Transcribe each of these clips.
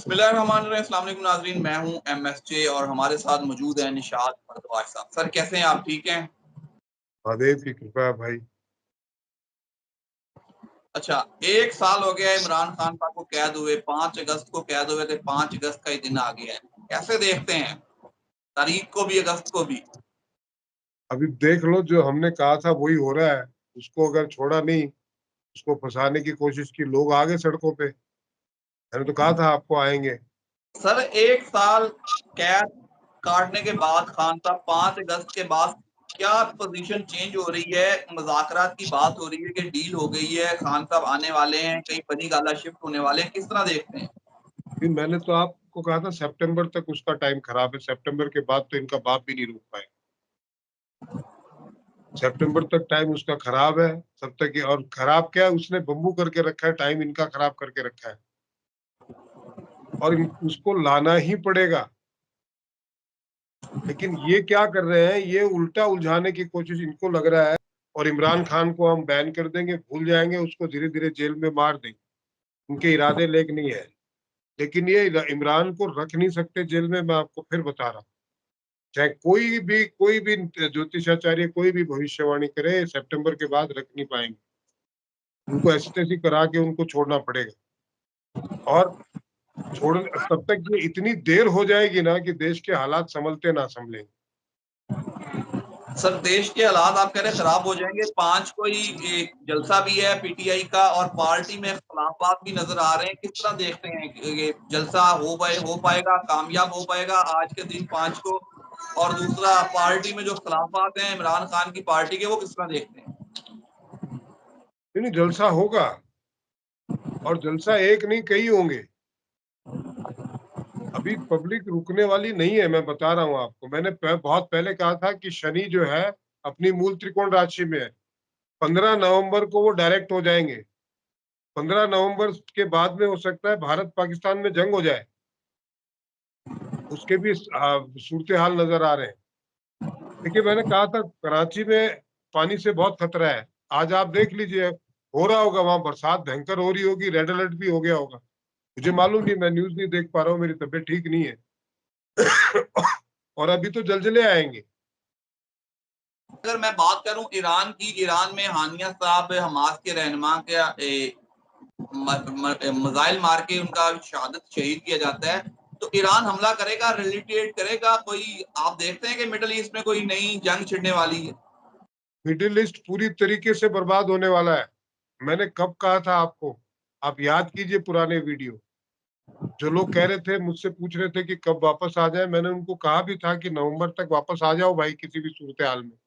बिस्मिल्लाहिर्रहमानिर्रहीम। अस्सलाम वालेकुम नाज़रीन, मैं हूं MSJ और हमारे साथ मौजूद है निशात भारद्वाज साहब। सर कैसे हैं आप, ठीक हैं? महादेव की कृपा है भाई। अच्छा, 1 साल हो गया इमरान खान साहब को कैद हुए। 5 अगस्त को कैद हुए थे। 5 अगस्त का ही दिन आ गया है। कैसे देखते हैं तारीख को भी, अगस्त को भी? अभी देख लो, जो हमने कहा था वही हो रहा है। उसको अगर छोड़ा नहीं, उसको फंसाने की कोशिश की, लोग आ गए सड़कों पे। मैंने तो कहा था आपको आएंगे। सर 1 साल कैद काटने के बाद खान साहब 5 अगस्त के बाद क्या पोजीशन चेंज हो रही है? मुज़ाकरात की बात हो रही है कि डील हो गई है, खान साहब आने वाले हैं, कहीं बनी गाला शिफ्ट होने वाले हैं, किस तरह देखते हैं? फिर मैंने तो आपको कहा था सितंबर तक उसका टाइम खराब है। सितंबर के बाद तो इनका बाप भी नहीं रुक पाए। सितंबर तक टाइम उसका खराब है। सब तक और खराब क्या है, उसने बम्बू करके रखा है, टाइम इनका खराब करके रखा है। और उसको लाना ही पड़ेगा। लेकिन ये क्या कर रहे हैं, ये उल्टा उलझाने की कोशिश इनको लग रहा है। और इमरान खान को हम बैन कर देंगे, भूल जाएंगे, उसको धीरे धीरे जेल में मार देंगे। उनके इरादे नेक नहीं है। लेकिन ये इमरान को रख नहीं सकते जेल में। मैं आपको फिर बता रहा हूँ, चाहे कोई भी ज्योतिषाचार्य कोई भी भविष्यवाणी करे, सितंबर के बाद रख नहीं पाएंगे। उनको ऐसी तैसी करा के उनको छोड़ना पड़ेगा। और छोड़ तब तक ये इतनी देर हो जाएगी ना कि देश के हालात संभलते ना संभलेंगे। सर देश के हालात आप कह रहे हैं खराब हो जाएंगे। 5 को ही एक जलसा भी है PTI का और पार्टी में खिलाफात भी नजर आ रहे हैं। किस तरह देखते हैं कि ये जलसा हो पाएगा, कामयाब हो पाएगा आज के दिन 5 को? और दूसरा, पार्टी में जो खिलाफात हैं इमरान खान की पार्टी के, वो किस तरह देखते हैं? नहीं, जलसा होगा। और जलसा एक नहीं, कई होंगे। अभी पब्लिक रुकने वाली नहीं है, मैं बता रहा हूँ आपको। मैंने बहुत पहले कहा था कि शनि जो है अपनी मूल त्रिकोण राशि में है। 15 नवंबर को वो डायरेक्ट हो जाएंगे। 15 नवंबर के बाद में हो सकता है भारत पाकिस्तान में जंग हो जाए। उसके भी सूरत हाल नजर आ रहे हैं। देखिए, मैंने कहा था कराची में पानी से बहुत खतरा है। आज आप देख लीजिए, हो रहा होगा वहां, बरसात भयंकर हो रही होगी, रेड अलर्ट भी हो गया होगा। मुझे मालूम नहीं, मैं न्यूज नहीं देख पा रहा हूँ, मेरी तबीयत ठीक नहीं है। और अभी तो जलजले आएंगे। अगर मैं बात करूं ईरान की, ईरान में हानिया साहब हमास के रहनुमा के मिसाइल मार के उनका शहादत शहीद किया जाता है, तो ईरान हमला करेगा, रिलिटिएट करेगा कोई? आप देखते हैं कि मिडल ईस्ट में कोई नई जंग छिड़ने वाली है? मिडिल ईस्ट पूरी तरीके से बर्बाद होने वाला है। मैंने कब कहा था आपको? आप याद कीजिए पुराने वीडियो। जो लोग कह रहे थे, मुझसे पूछ रहे थे कि कब वापस आ जाए, मैंने उनको कहा भी था कि नवंबर तक वापस आ जाओ भाई, किसी भी सूरत हाल में।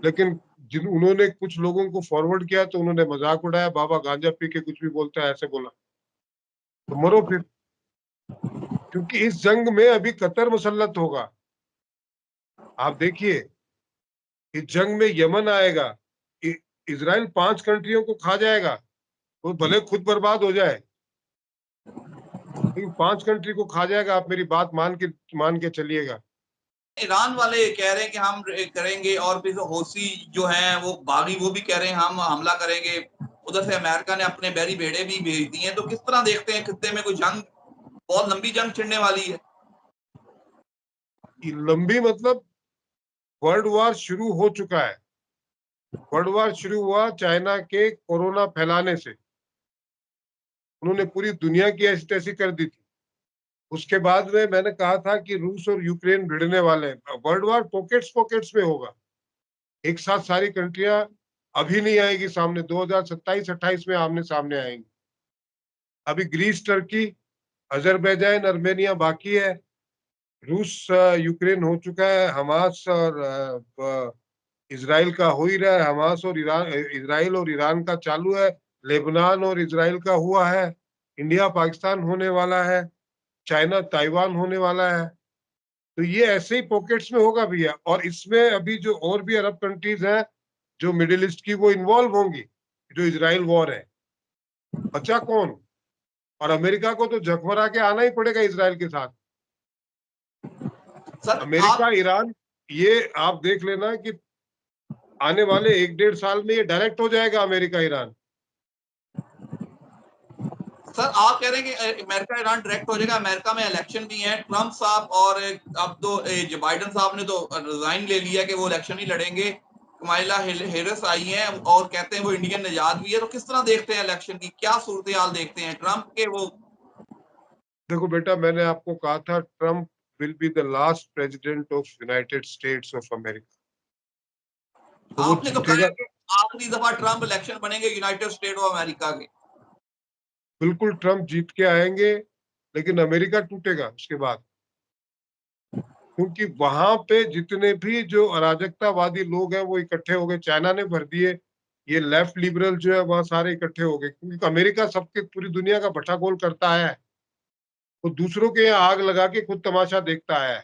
लेकिन जिन उन्होंने कुछ लोगों को फॉरवर्ड किया तो उन्होंने मजाक उड़ाया, बाबा गांजा पी के कुछ भी बोलता है, ऐसे बोला। तो मरो फिर। क्योंकि इस जंग में अभी कतर मुसल्लत होगा। आप देखिए, इस जंग में यमन आएगा। इजराइल 5 कंट्रियों को खा जाएगा। वो भले खुद बर्बाद हो जाए, लेकिन 5 कंट्री को खा जाएगा। आप मेरी बात मान के चलिएगा। ईरान वाले कह रहे हैं कि हम करेंगे, और फिर हौसी जो हैं वो बागी, वो भी कह रहे हैं हम हमला करेंगे। उधर से अमेरिका ने अपने बैरी बेड़े भी भेज दिए हैं। तो किस तरह देखते हैं, खित्ते में कोई जंग, बहुत लंबी जंग छिड़ने वाली है? लंबी मतलब वर्ल्ड वॉर शुरू हो चुका है। वर्ल्ड वॉर शुरू हुआ चाइना के कोरोना फैलाने से। उन्होंने पूरी दुनिया की ऐसी तैसी कर दी थी। उसके बाद में मैंने कहा था कि रूस और यूक्रेन भिड़ने वाले हैं। वर्ल्ड वॉर पॉकेट्स पॉकेट्स में होगा। एक साथ सारी कंट्रियां अभी नहीं आएगी सामने, 2027-28 में आमने सामने आएंगी। अभी ग्रीस, टर्की, अजरबैजान, अर्मेनिया बाकी है। रूस यूक्रेन हो चुका है। हमास और इसराइल का हो ही रहा है। हमास और ईरान, इसराइल और ईरान का चालू है। लेबनान और इसराइल का हुआ है। इंडिया पाकिस्तान होने वाला है। चाइना ताइवान होने वाला है। तो ये ऐसे ही पॉकेट्स में होगा भैया। और इसमें अभी जो और भी अरब कंट्रीज हैं जो मिडिल ईस्ट की, वो इन्वॉल्व होंगी। जो इजराइल वॉर है, बचा कौन? और अमेरिका को तो झकमरा के आना ही पड़ेगा इसराइल के साथ। सर अमेरिका, आप ईरान, ये आप देख लेना कि आने वाले 1-1.5 साल में ये डायरेक्ट हो जाएगा, अमेरिका ईरान। सर आप कह रहे हैं कि अमेरिका ईरान डायरेक्ट हो जाएगा, अमेरिका में इलेक्शन भी है, ट्रंप साहब और अब तो जो बाइडेन साहब ने तो रिजाइन ले लिया कि वो इलेक्शन ही लड़ेंगे, कमाइला हैरिस आई हैं और कहते हैं वो इंडियन निजात भी है, तो किस तरह देखते हैं इलेक्शन की, क्या सूरत हाल देखते हैं ट्रंप के वो? देखो बेटा, मैंने आपको कहा था Trump will be the last president of United states of America. तो वो आपने तो कहा जीतेगा। है कि आखिरी दफा ट्रंप इलेक्शन बनेंगे यूनाइटेड स्टेट ऑफ अमेरिका के। बिल्कुल ट्रम्प जीत के आएंगे, लेकिन अमेरिका टूटेगा उसके बाद। क्योंकि वहां पे जितने भी जो अराजकतावादी लोग हैं वो इकट्ठे हो गए, चाइना ने भर दिए, ये लेफ्ट लिबरल जो है वहां सारे इकट्ठे हो गए, क्योंकि अमेरिका सबके पूरी दुनिया का भट्टागोल करता है। वो दूसरों के यहाँ आग लगा के खुद तमाशा देखता है।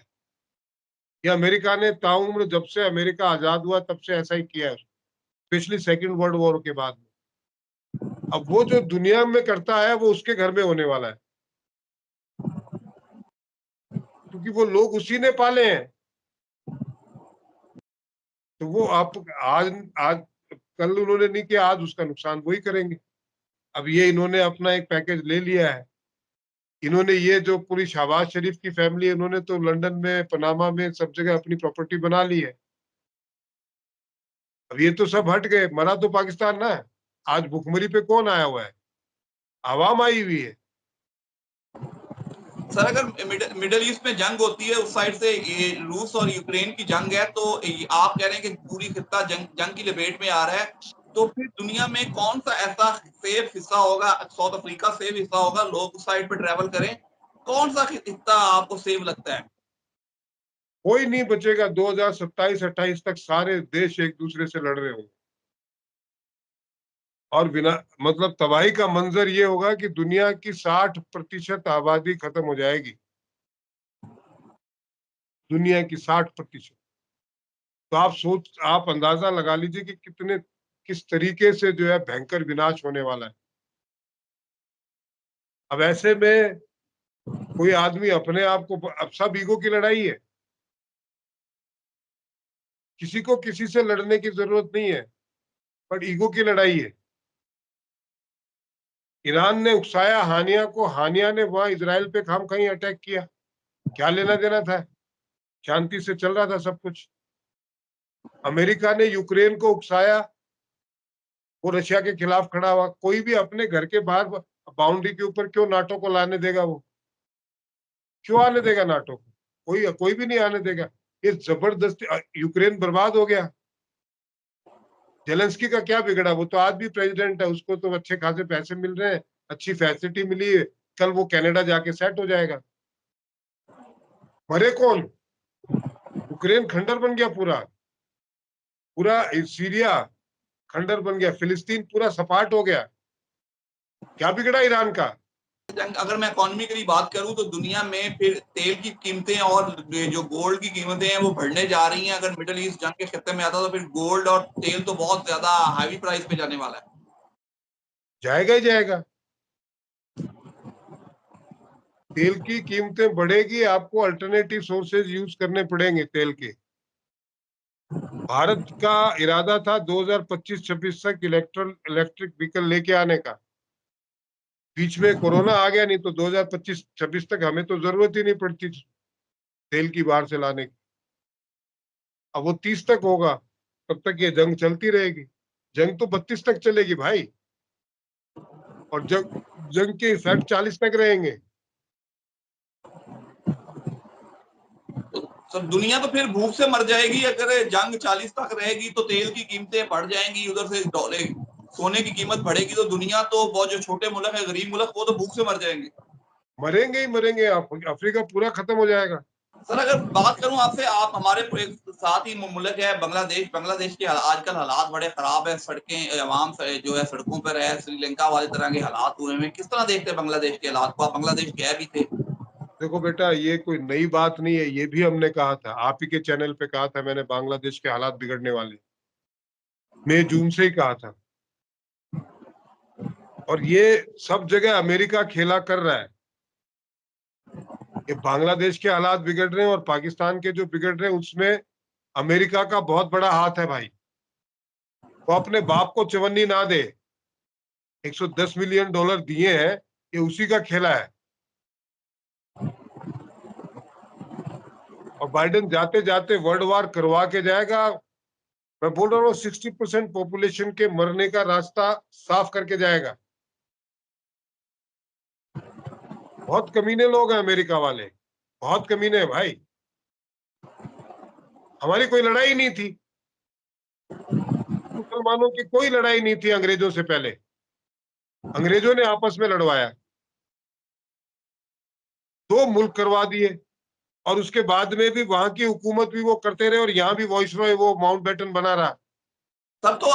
ये अमेरिका ने ताउम्र, जब से अमेरिका आजाद हुआ तब से ऐसा ही किया है, स्पेशली सेकेंड वर्ल्ड वॉर के बाद में। अब वो जो दुनिया में करता है वो उसके घर में होने वाला है, क्योंकि वो लोग उसी ने पाले हैं। तो वो आप आज आज कल उन्होंने नहीं किया, आज उसका नुकसान वही करेंगे। अब ये इन्होंने अपना एक पैकेज ले लिया है। इन्होंने ये जो पूरी शहबाज शरीफ की फैमिली है, इन्होंने तो लंदन में, पनामा में, सब जगह अपनी प्रॉपर्टी बना ली है। अब ये तो सब हट गए, मरा तो पाकिस्तान ना है। आज भुखमरी पे कौन आया हुआ है? आवाम आई हुई है। सर अगर मिडल ईस्ट में जंग होती है, उस साइड से ये रूस और यूक्रेन की जंग है, तो आप कह रहे हैं कि पूरी खित्ता जंग की लपेट में आ रहा है, तो फिर दुनिया में कौन सा ऐसा सेफ हिस्सा होगा? साउथ अफ्रीका सेफ हिस्सा होगा, लोग उस साइड पे ट्रेवल करें, कौन सा हिस्सा आपको सेफ लगता है? कोई नहीं बचेगा। 2027-28 तक सारे देश एक दूसरे से लड़ रहे होंगे, और बिना मतलब तबाही का मंजर ये होगा कि दुनिया की 60% आबादी खत्म हो जाएगी। दुनिया की 60%। तो आप अंदाजा लगा लीजिए कि किस तरीके से जो है भयंकर विनाश होने वाला है। अब ऐसे में कोई आदमी अपने आप को, अब सब ईगो की लड़ाई है, किसी को किसी से लड़ने की जरूरत नहीं है, बट ईगो की लड़ाई है। ईरान ने उकसाया हानिया को, हानिया ने वहां इसराइल पे खामखा अटैक किया। क्या लेना देना था? शांति से चल रहा था सब कुछ। अमेरिका ने यूक्रेन को उकसाया, वो रशिया के खिलाफ खड़ा हुआ। कोई भी अपने घर के बाहर बाउंड्री के ऊपर क्यों नाटो को लाने देगा? वो क्यों आने देगा नाटो को? कोई कोई भी नहीं आने देगा। ये जबरदस्ती, यूक्रेन बर्बाद हो गया। जेलेंस्की का क्या बिगड़ा? वो तो आज भी प्रेसिडेंट है, उसको तो अच्छे खासे पैसे मिल रहे हैं, अच्छी फैसिलिटी मिली है। कल वो कनाडा जाके सेट हो जाएगा। मरे कौन? यूक्रेन खंडर बन गया, पूरा पूरा सीरिया खंडर बन गया, फिलिस्तीन पूरा सपाट हो गया। क्या बिगड़ा ईरान का? अगर मैं इकोनॉमी की बात करूं तो दुनिया में फिर तेल की कीमतें और जो गोल्ड की कीमतें हैं वो बढ़ने जा रही हैं। अगर मिडिल ईस्ट जंग के खत्ते में आता तो फिर गोल्ड और तेल तो बहुत ज्यादा हाई प्राइस पे जाने वाला है। जाएगा ही जाएगा। तेल की कीमतें बढ़ेगी, आपको अल्टरनेटिव सोर्सेज यूज करने पड़ेंगे तेल के। भारत का इरादा था 2025-26 तक इलेक्ट्रिक व्हीकल लेके आने का। बीच में कोरोना आ गया, नहीं तो 2025-26 तक हमें तो जरूरत ही नहीं पड़ती तेल की बाहर से लाने की। अब वो 30 तक होगा, तब तक ये जंग चलती रहेगी। जंग तो 32 तक चलेगी भाई, और जंग के इफेक्ट 40 तक रहेंगे। तो दुनिया तो फिर भूख से मर जाएगी। अगर जंग 40 तक रहेगी तो तेल की कीमतें बढ़ जाएंगी, उधर से डॉलर सोने की कीमत बढ़ेगी, तो दुनिया तो बहुत जो छोटे मुल्क है, गरीब मुल्क, वो तो भूख से मर जाएंगे। मरेंगे ही मरेंगे। अफ्रीका पूरा खत्म हो जाएगा। सर अगर बात करूं आपसे, आप हमारे साथ ही मुल्क है बांग्लादेश, बांग्लादेश के आजकल हालात बड़े खराब है, सड़कें अवाम जो है सड़कों पर है, श्रीलंका वाले तरह के हालात हुए हैं। किस तरह देखते हैं बांग्लादेश के हालात को? आप बांग्लादेश गए भी थे। देखो बेटा, ये कोई नई बात नहीं है, ये भी हमने कहा था, आप ही के चैनल पे कहा था मैंने, बांग्लादेश के हालात बिगड़ने वाले, मई जून से ही कहा था। और ये सब जगह अमेरिका खेला कर रहा है। ये बांग्लादेश के हालात बिगड़ रहे हैं और पाकिस्तान के जो बिगड़ रहे हैं, उसमें अमेरिका का बहुत बड़ा हाथ है भाई। वो अपने बाप को चवन्नी ना दे। $110 मिलियन दिए हैं, ये उसी का खेला है। और बाइडेन जाते जाते वर्ल्ड वार करवा के जाएगा। मैं बोल रहा हूँ 60% पॉपुलेशन के मरने का रास्ता साफ करके जाएगा। बहुत कमीने लोग हैं अमेरिका वाले, बहुत कमीने हैं भाई। हमारी कोई लड़ाई नहीं थी, मुसलमानों की कोई लड़ाई नहीं थी अंग्रेजों से पहले। अंग्रेजों ने आपस में लड़वाया, 2 मुल्क करवा दिए, और उसके बाद में भी वहां की हुकूमत भी वो करते रहे, और यहाँ भी वॉइसरॉय वो माउंटबेटन बना रहा। तब तो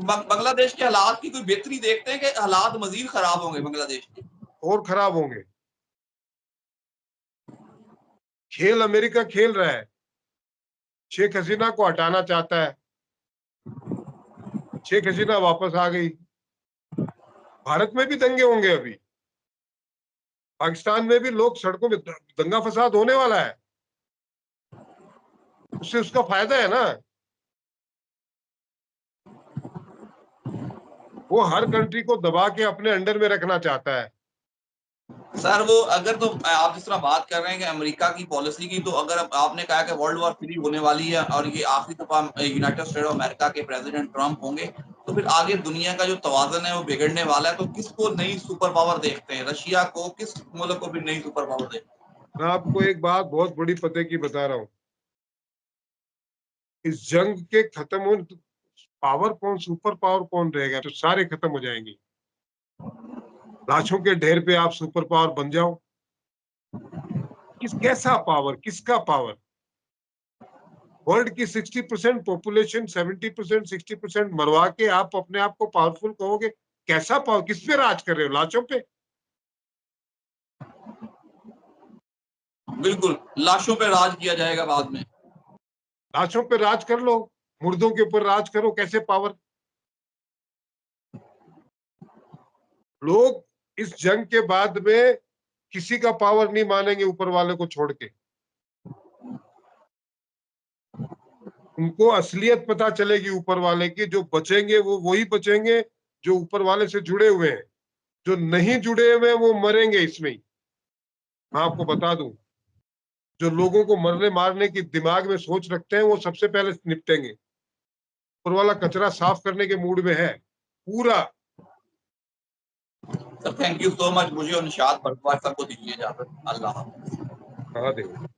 बांग्लादेश के हालात की कोई बेहतरी देखते हैं कि हालात मजीद खराब होंगे बांग्लादेश के? और खराब होंगे। खेल अमेरिका खेल रहा है, शेख हसीना को हटाना चाहता है। शेख हसीना वापस आ गई। भारत में भी दंगे होंगे अभी, पाकिस्तान में भी लोग सड़कों में, दंगा फसाद होने वाला है। उससे उसका फायदा है ना। वो हर कंट्री को दबा के अपने अंडर में रखना चाहता है। सर वो अगर, तो आप जिस तरह बात कर रहे हैं कि अमेरिका की पॉलिसी की, तो अगर आपने कहा कि वर्ल्ड वॉर 3 होने वाली है और ये आखिरी दफा यूनाइटेड स्टेट ऑफ अमेरिका के प्रेसिडेंट ट्रंप होंगे, तो फिर आगे दुनिया का जो तवाज़ुन है वो बिगड़ने वाला है। तो किसको नई सुपर पावर देखते हैं? रशिया को, किस मुल्क को भी नई सुपर पावर देखते हैं? मैं आपको एक बात बहुत बड़ी पते की बता रहा हूँ, इस जंग के खत्म हो, पावर कौन, सुपर पावर कौन रहेगा? तो सारे खत्म हो जाएंगे। लाशों के ढेर पे आप सुपर पावर बन जाओ। कैसा पावर, किसका पावर? वर्ल्ड की 60% पॉपुलेशन, 70%, 60% मरवा के आप अपने आप को पावरफुल कहोगे? कैसा पावर? किस पे राज कर रहे हो? लाशों पे? बिल्कुल, लाशों पे राज किया जाएगा बाद में। लाशों पे राज कर लो, मुर्दों के ऊपर राज करो। कैसे पावर? लोग इस जंग के बाद में किसी का पावर नहीं मानेंगे ऊपर वाले को छोड़ के। उनको असलियत पता चलेगी ऊपर वाले की। जो बचेंगे वो वही बचेंगे जो ऊपर वाले से जुड़े हुए हैं। जो नहीं जुड़े हुए हैं वो मरेंगे इसमें ही। मैं आपको बता दूं, जो लोगों को मरने मारने की दिमाग में सोच रखते हैं वो सबसे पहले निपटेंगे। ऊपर वाला कचरा साफ करने के मूड में है पूरा। Sir thank you so much, मुझे और निशात भरद्वाज सबको दीजिए इजाजत। अल्लाह हाफ़िज़। हाँ, देखो।